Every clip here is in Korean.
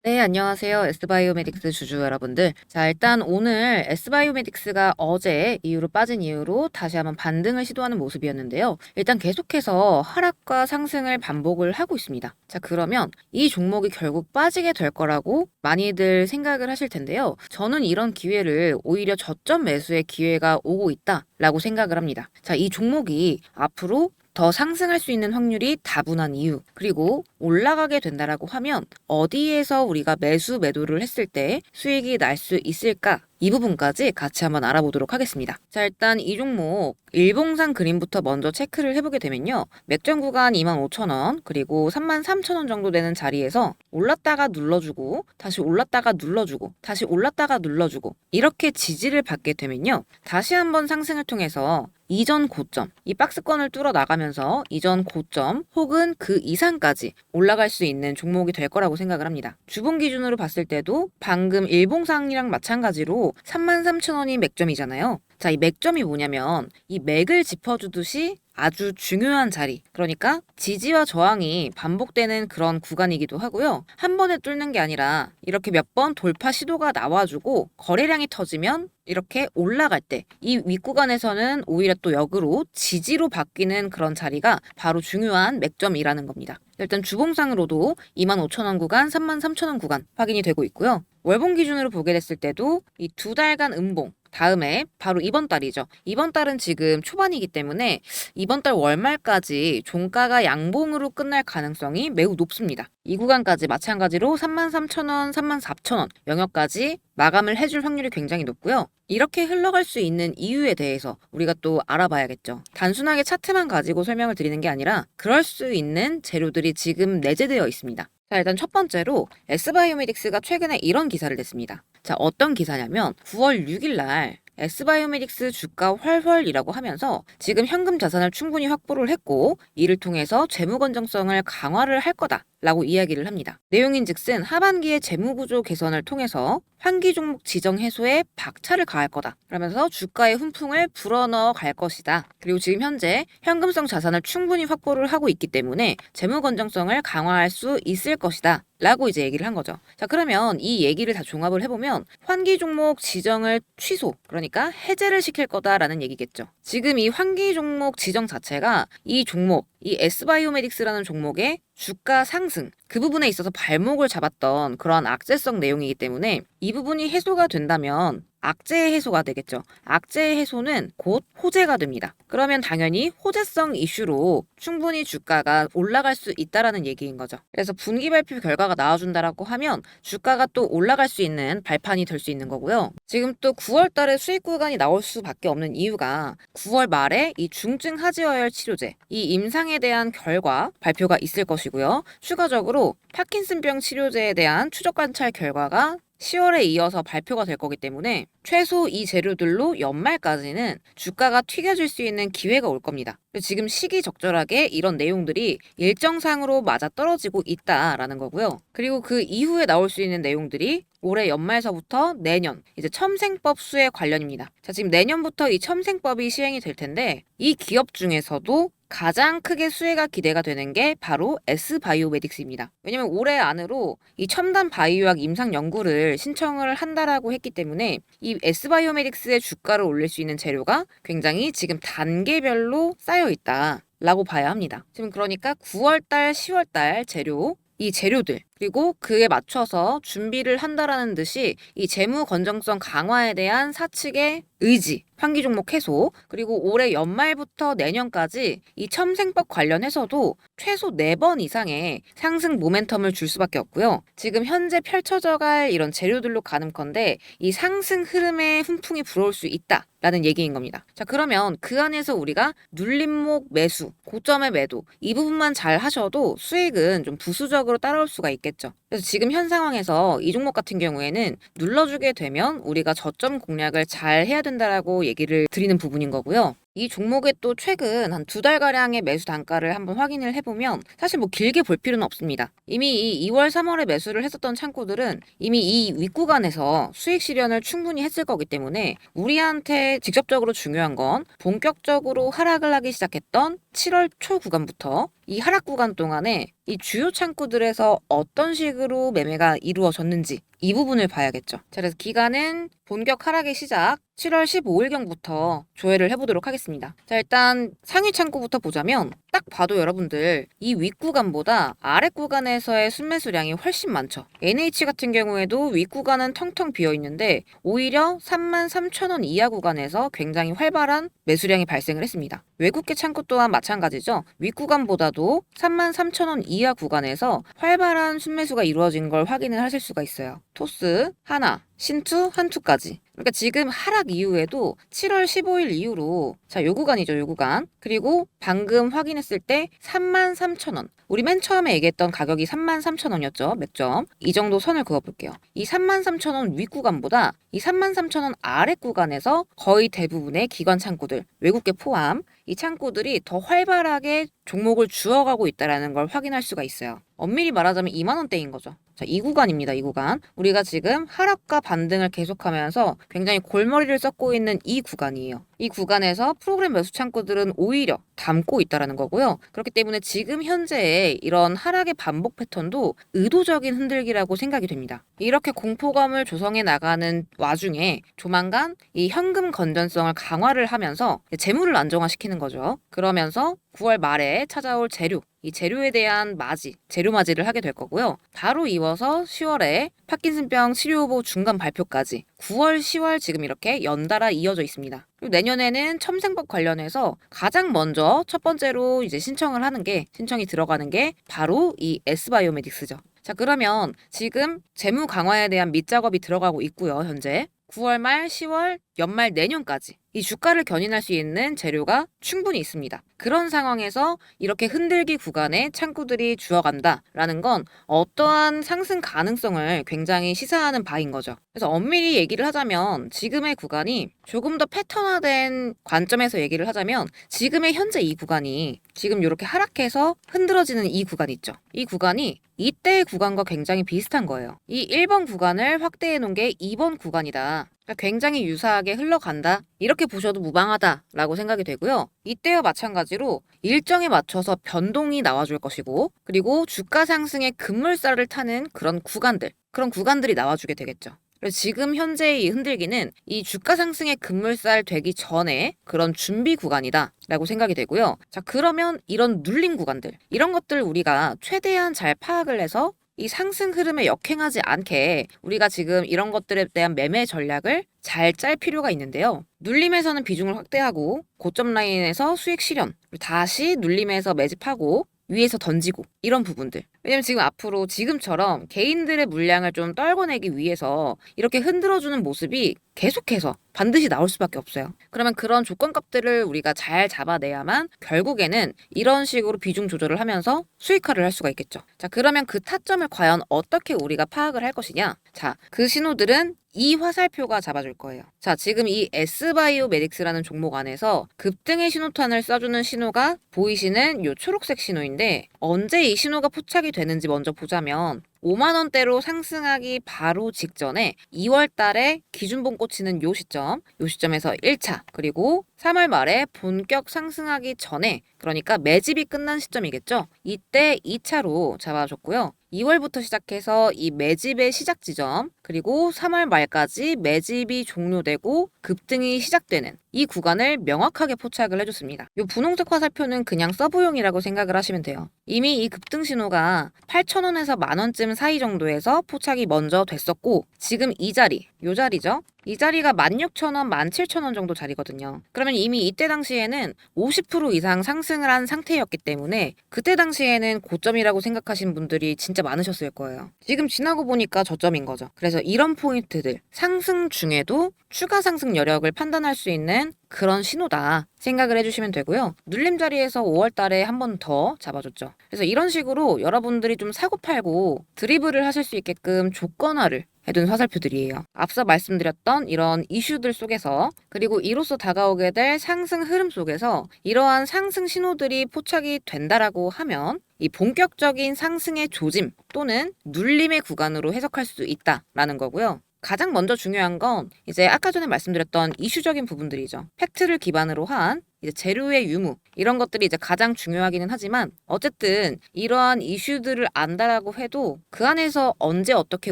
네, 안녕하세요. S바이오메딕스 주주 여러분들. 자, 일단 오늘 S바이오메딕스가 어제 이후로 빠진 이후로 다시 한번 반등을 시도하는 모습이었는데요. 일단 계속해서 하락과 상승을 반복을 하고 있습니다. 자, 그러면 이 종목이 결국 빠지게 될 거라고 많이들 생각을 하실 텐데요. 저는 이런 기회를 오히려 저점 매수의 기회가 오고 있다라고 생각을 합니다. 자, 이 종목이 앞으로 더 상승할 수 있는 확률이 다분한 이유, 그리고 올라가게 된다라고 하면 어디에서 우리가 매도를 했을 때 수익이 날 수 있을까? 이 부분까지 같이 한번 알아보도록 하겠습니다. 자, 일단 이 종목 일봉상 그림부터 먼저 체크를 해보게 되면요. 맥점 구간 25,000원, 그리고 33,000원 정도 되는 자리에서 올랐다가 눌러주고, 다시 올랐다가 눌러주고, 다시 올랐다가 눌러주고, 이렇게 지지를 받게 되면요. 다시 한번 상승을 통해서 이전 고점, 이 박스권을 뚫어 나가면서 이전 고점 혹은 그 이상까지 올라갈 수 있는 종목이 될 거라고 생각을 합니다. 주봉 기준으로 봤을 때도 방금 일봉상이랑 마찬가지로 33,000원이 맥점이잖아요. 자, 이 맥점이 뭐냐면 이 맥을 짚어주듯이 아주 중요한 자리, 그러니까 지지와 저항이 반복되는 그런 구간이기도 하고요. 한 번에 뚫는 게 아니라 이렇게 몇 번 돌파 시도가 나와주고 거래량이 터지면 이렇게 올라갈 때 이 윗구간에서는 오히려 또 역으로 지지로 바뀌는 그런 자리가 바로 중요한 맥점이라는 겁니다. 일단 주봉상으로도 25,000원 구간, 33,000원 구간 확인이 되고 있고요. 월봉 기준으로 보게 됐을 때도 이 2달간 음봉, 다음에 바로 이번 달이죠. 이번 달은 지금 초반이기 때문에 이번 달 월말까지 종가가 양봉으로 끝날 가능성이 매우 높습니다. 이 구간까지 마찬가지로 33,000원, 34,000원 영역까지 마감을 해줄 확률이 굉장히 높고요. 이렇게 흘러갈 수 있는 이유에 대해서 우리가 또 알아봐야겠죠. 단순하게 차트만 가지고 설명을 드리는 게 아니라 그럴 수 있는 재료들이 지금 내재되어 있습니다. 자, 일단 첫 번째로 S바이오메딕스가 최근에 이런 기사를 냈습니다. 자, 어떤 기사냐면 9월 6일 날 S바이오메딕스 주가 활활이라고 하면서 지금 현금 자산을 충분히 확보를 했고 이를 통해서 재무 건전성을 강화를 할 거다라고 이야기를 합니다. 내용인즉슨 하반기에 재무 구조 개선을 통해서 환기 종목 지정 해소에 박차를 가할 거다. 그러면서 주가의 훈풍을 불어넣어 갈 것이다. 그리고 지금 현재 현금성 자산을 충분히 확보를 하고 있기 때문에 재무 건전성을 강화할 수 있을 것이다. 라고 이제 얘기를 한 거죠. 자, 그러면 이 얘기를 다 종합을 해보면 환기 종목 지정을 취소, 그러니까 해제를 시킬 거다라는 얘기겠죠. 지금 이 환기 종목 지정 자체가 이 종목, 이 S바이오메딕스라는 종목의 주가 상승, 그 부분에 있어서 발목을 잡았던 그런 악재성 내용이기 때문에 이 부분이 해소가 된다면 악재 해소가 되겠죠. 악재 해소는 곧 호재가 됩니다. 그러면 당연히 호재성 이슈로 충분히 주가가 올라갈 수 있다라는 얘기인 거죠. 그래서 분기 발표 결과가 나와준다라고 하면 주가가 또 올라갈 수 있는 발판이 될 수 있는 거고요. 지금 또 9월 달에 수익 구간이 나올 수밖에 없는 이유가 9월 말에 이 중증 하지어혈 치료제, 이 임상에 대한 결과 발표가 있을 것이고요. 추가적으로 파킨슨병 치료제에 대한 추적 관찰 결과가 10월에 이어서 발표가 될 거기 때문에 최소 이 재료들로 연말까지는 주가가 튀겨질 수 있는 기회가 올 겁니다. 지금 시기적절하게 이런 내용들이 일정상으로 맞아떨어지고 있다라는 거고요. 그리고 그 이후에 나올 수 있는 내용들이 올해 연말서부터 내년 이제 첨생법 수혜 관련입니다. 자, 지금 내년부터 이 첨생법이 시행이 될 텐데 이 기업 중에서도 가장 크게 수혜가 기대가 되는 게 바로 S바이오메딕스입니다. 왜냐면 올해 안으로 이 첨단 바이오약 임상 연구를 신청을 한다라고 했기 때문에 이 S바이오메딕스의 주가를 올릴 수 있는 재료가 굉장히 지금 단계별로 쌓여 있다. 라고 봐야 합니다. 지금 그러니까 9월달, 10월달 재료, 이 재료들, 그리고 그에 맞춰서 준비를 한다라는 듯이 이 재무 건전성 강화에 대한 사측의 의지, 환기 종목 해소, 그리고 올해 연말부터 내년까지 이 첨생법 관련해서도 최소 4번 이상의 상승 모멘텀을 줄 수밖에 없고요. 지금 현재 펼쳐져갈 이런 재료들로 가는 건데 이 상승 흐름에 훈풍이 불어올 수 있다. 라는 얘기인 겁니다. 자, 그러면 그 안에서 우리가 눌림목 매수, 고점의 매도 이 부분만 잘 하셔도 수익은 좀 부수적으로 따라올 수가 있겠죠. 그래서 지금 현 상황에서 이 종목 같은 경우에는 눌러주게 되면 우리가 저점 공략을 잘 해야 된다라고 얘기를 드리는 부분인 거고요. 이 종목의 또 최근 한 2달가량의 매수 단가를 한번 확인을 해보면 사실 뭐 길게 볼 필요는 없습니다. 이미 이 2월, 3월에 매수를 했었던 창구들은 이미 이 윗구간에서 수익 실현을 충분히 했을 거기 때문에 우리한테 직접적으로 중요한 건 본격적으로 하락을 하기 시작했던 7월 초 구간부터 이 하락 구간 동안에 이 주요 창구들에서 어떤 식으로 매매가 이루어졌는지 이 부분을 봐야겠죠. 자, 그래서 기간은 본격 하락의 시작 7월 15일경부터 조회를 해보도록 하겠습니다. 자, 일단 상위 창구부터 보자면 딱 봐도 여러분들 이 윗구간보다 아랫구간에서의 순매수량이 훨씬 많죠. NH 같은 경우에도 윗구간은 텅텅 비어있는데 오히려 33,000원 이하 구간에서 굉장히 활발한 매수량이 발생을 했습니다. 외국계 창구 또한 마찬가지죠. 윗구간보다도 33,000원 이하 구간에서 활발한 순매수가 이루어진 걸 확인을 하실 수가 있어요. 토스, 하나, 신투, 한투까지. 그러니까 지금 하락 이후에도 7월 15일 이후로 자, 요 구간이죠, 요 구간. 그리고 방금 확인했을 때 33,000원. 우리 맨 처음에 얘기했던 가격이 33,000원이었죠. 몇 점? 이 정도 선을 그어볼게요. 이 33,000원 윗구간보다 이 33,000원 아랫 구간에서 거의 대부분의 기관 창구들, 외국계 포함 이 창구들이 더 활발하게 종목을 주어가고 있다는 걸 확인할 수가 있어요. 엄밀히 말하자면 2만원대인 거죠. 자, 이 구간입니다. 이 구간. 우리가 지금 하락과 반등을 계속하면서 굉장히 골머리를 썩고 있는 이 구간이에요. 이 구간에서 프로그램 매수 창구들은 오히려 담고 있다는 거고요. 그렇기 때문에 지금 현재의 이런 하락의 반복 패턴도 의도적인 흔들기라고 생각이 됩니다. 이렇게 공포감을 조성해 나가는 와중에 조만간 이 현금 건전성을 강화를 하면서 재물을 안정화시키는 거죠. 그러면서 9월 말에 찾아올 재료, 이 재료에 대한 맞이, 재료 맞이를 하게 될 거고요. 바로 이어서 10월에 파킨슨병 치료 후보 중간 발표까지 9월, 10월 지금 이렇게 연달아 이어져 있습니다. 그리고 내년에는 첨생법 관련해서 가장 먼저 첫 번째로 이제 신청이 들어가는 게 바로 이 S바이오메딕스죠. 자, 그러면 지금 재무 강화에 대한 밑작업이 들어가고 있고요, 현재. 9월 말, 10월, 연말 내년까지 이 주가를 견인할 수 있는 재료가 충분히 있습니다. 그런 상황에서 이렇게 흔들기 구간에 창구들이 주어간다라는 건 어떠한 상승 가능성을 굉장히 시사하는 바인 거죠. 그래서 엄밀히 얘기를 하자면 지금의 구간이 조금 더 패턴화된 관점에서 얘기를 하자면 지금의 현재 이 구간이 지금 이렇게 하락해서 흔들어지는 이 구간 있죠. 이 구간이 이때의 구간과 굉장히 비슷한 거예요. 이 1번 구간을 확대해 놓은 게 2번 구간이다. 그러니까 굉장히 유사하게 흘러간다. 이렇게 보셔도 무방하다라고 생각이 되고요. 이때와 마찬가지로 일정에 맞춰서 변동이 나와줄 것이고 그리고 주가 상승의 급물살을 타는 그런 구간들이 나와주게 되겠죠. 그래서 지금 현재의 이 흔들기는 이 주가 상승의 급물살 되기 전에 그런 준비 구간이다 라고 생각이 되고요. 자, 그러면 이런 눌림 구간들, 이런 것들 우리가 최대한 잘 파악을 해서 이 상승 흐름에 역행하지 않게 우리가 지금 이런 것들에 대한 매매 전략을 잘 짤 필요가 있는데요. 눌림에서는 비중을 확대하고 고점 라인에서 수익 실현, 다시 눌림에서 매집하고 위에서 던지고 이런 부분들. 왜냐면 지금 앞으로 지금처럼 개인들의 물량을 좀 떨궈내기 위해서 이렇게 흔들어주는 모습이 계속해서 반드시 나올 수밖에 없어요. 그러면 그런 조건값들을 우리가 잘 잡아내야만 결국에는 이런 식으로 비중 조절을 하면서 수익화를 할 수가 있겠죠. 자, 그러면 그 타점을 과연 어떻게 우리가 파악을 할 것이냐? 자, 그 신호들은 이 화살표가 잡아줄 거예요. 자, 지금 이 S바이오메딕스라는 종목 안에서 급등의 신호탄을 쏴주는 신호가 보이시는 이 초록색 신호인데 언제 이 신호가 포착이 되는지 먼저 보자면 5만원대로 상승하기 바로 직전에 2월 달에 기준봉 꽂히는 요 시점에서 1차, 그리고 3월 말에 본격 상승하기 전에, 그러니까 매집이 끝난 시점이겠죠. 이때 2차로 잡아줬고요. 2월부터 시작해서 이 매집의 시작 지점, 그리고 3월 말까지 매집이 종료되고 급등이 시작되는 이 구간을 명확하게 포착을 해줬습니다. 이 분홍색 화살표는 그냥 서브용이라고 생각을 하시면 돼요. 이미 이 급등 신호가 8,000원에서 만원쯤 사이 정도에서 포착이 먼저 됐었고 지금 이 자리죠. 이 자리가 16,000원, 17,000원 정도 자리거든요. 그러면 이미 이때 당시에는 50% 이상 상승을 한 상태였기 때문에 그때 당시에는 고점이라고 생각하신 분들이 진짜 많으셨을 거예요. 지금 지나고 보니까 저점인 거죠. 그래서 이런 포인트들, 상승 중에도 추가 상승 여력을 판단할 수 있는 그런 신호다 생각을 해주시면 되고요. 눌림 자리에서 5월 달에 한 번 더 잡아줬죠. 그래서 이런 식으로 여러분들이 좀 사고팔고 드리블을 하실 수 있게끔 조건화를 해둔 화살표들이에요. 앞서 말씀드렸던 이런 이슈들 속에서 그리고 이로써 다가오게 될 상승 흐름 속에서 이러한 상승 신호들이 포착이 된다라고 하면 이 본격적인 상승의 조짐 또는 눌림의 구간으로 해석할 수 있다라는 거고요. 가장 먼저 중요한 건 이제 아까 전에 말씀드렸던 이슈적인 부분들이죠. 팩트를 기반으로 한 이제 재료의 유무 이런 것들이 이제 가장 중요하기는 하지만 어쨌든 이러한 이슈들을 안다라고 해도 그 안에서 언제 어떻게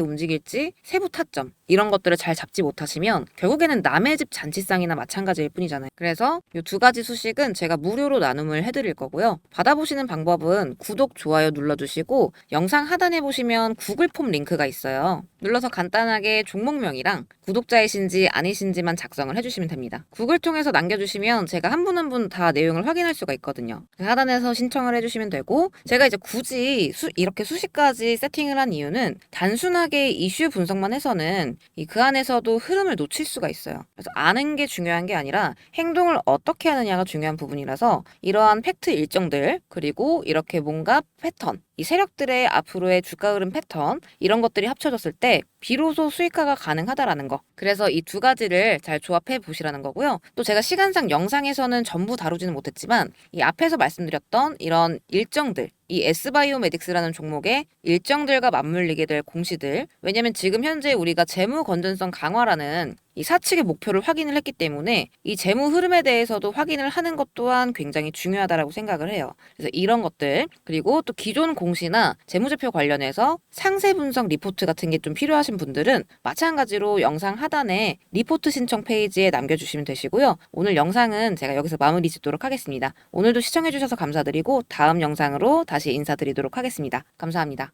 움직일지 세부 타점 이런 것들을 잘 잡지 못하시면 결국에는 남의 집 잔치상이나 마찬가지일 뿐이잖아요. 그래서 이 두 가지 수식은 제가 무료로 나눔을 해드릴 거고요. 받아보시는 방법은 구독, 좋아요 눌러주시고 영상 하단에 보시면 구글 폼 링크가 있어요. 눌러서 간단하게 종목명이랑 구독자이신지 아니신지만 작성을 해주시면 됩니다. 구글 통해서 남겨주시면 제가 한 분 한 분 다 내용을 확인할 수가 있거든요. 하단에서 신청을 해주시면 되고 제가 이제 굳이 이렇게 수식까지 세팅을 한 이유는 단순하게 이슈 분석만 해서는 그 안에서도 흐름을 놓칠 수가 있어요. 그래서 아는 게 중요한 게 아니라 행동을 어떻게 하느냐가 중요한 부분이라서 이러한 팩트 일정들 그리고 이렇게 뭔가 패턴 이 세력들의 앞으로의 주가 흐름 패턴 이런 것들이 합쳐졌을 때 비로소 수익화가 가능하다라는 거. 그래서 이 두 가지를 잘 조합해 보시라는 거고요. 또 제가 시간상 영상에서는 전부 다루지는 못했지만 이 앞에서 말씀드렸던 이런 일정들 이 S바이오메딕스라는 종목의 일정들과 맞물리게 될 공시들 왜냐면 지금 현재 우리가 재무 건전성 강화라는 이 사측의 목표를 확인을 했기 때문에 이 재무 흐름에 대해서도 확인을 하는 것 또한 굉장히 중요하다라고 생각을 해요. 그래서 이런 것들 그리고 또 기존 공시나 재무제표 관련해서 상세 분석 리포트 같은 게 좀 필요하신 분들은 마찬가지로 영상 하단에 리포트 신청 페이지에 남겨주시면 되시고요. 오늘 영상은 제가 여기서 마무리 짓도록 하겠습니다. 오늘도 시청해주셔서 감사드리고 다음 영상으로 다시 인사드리도록 하겠습니다. 감사합니다.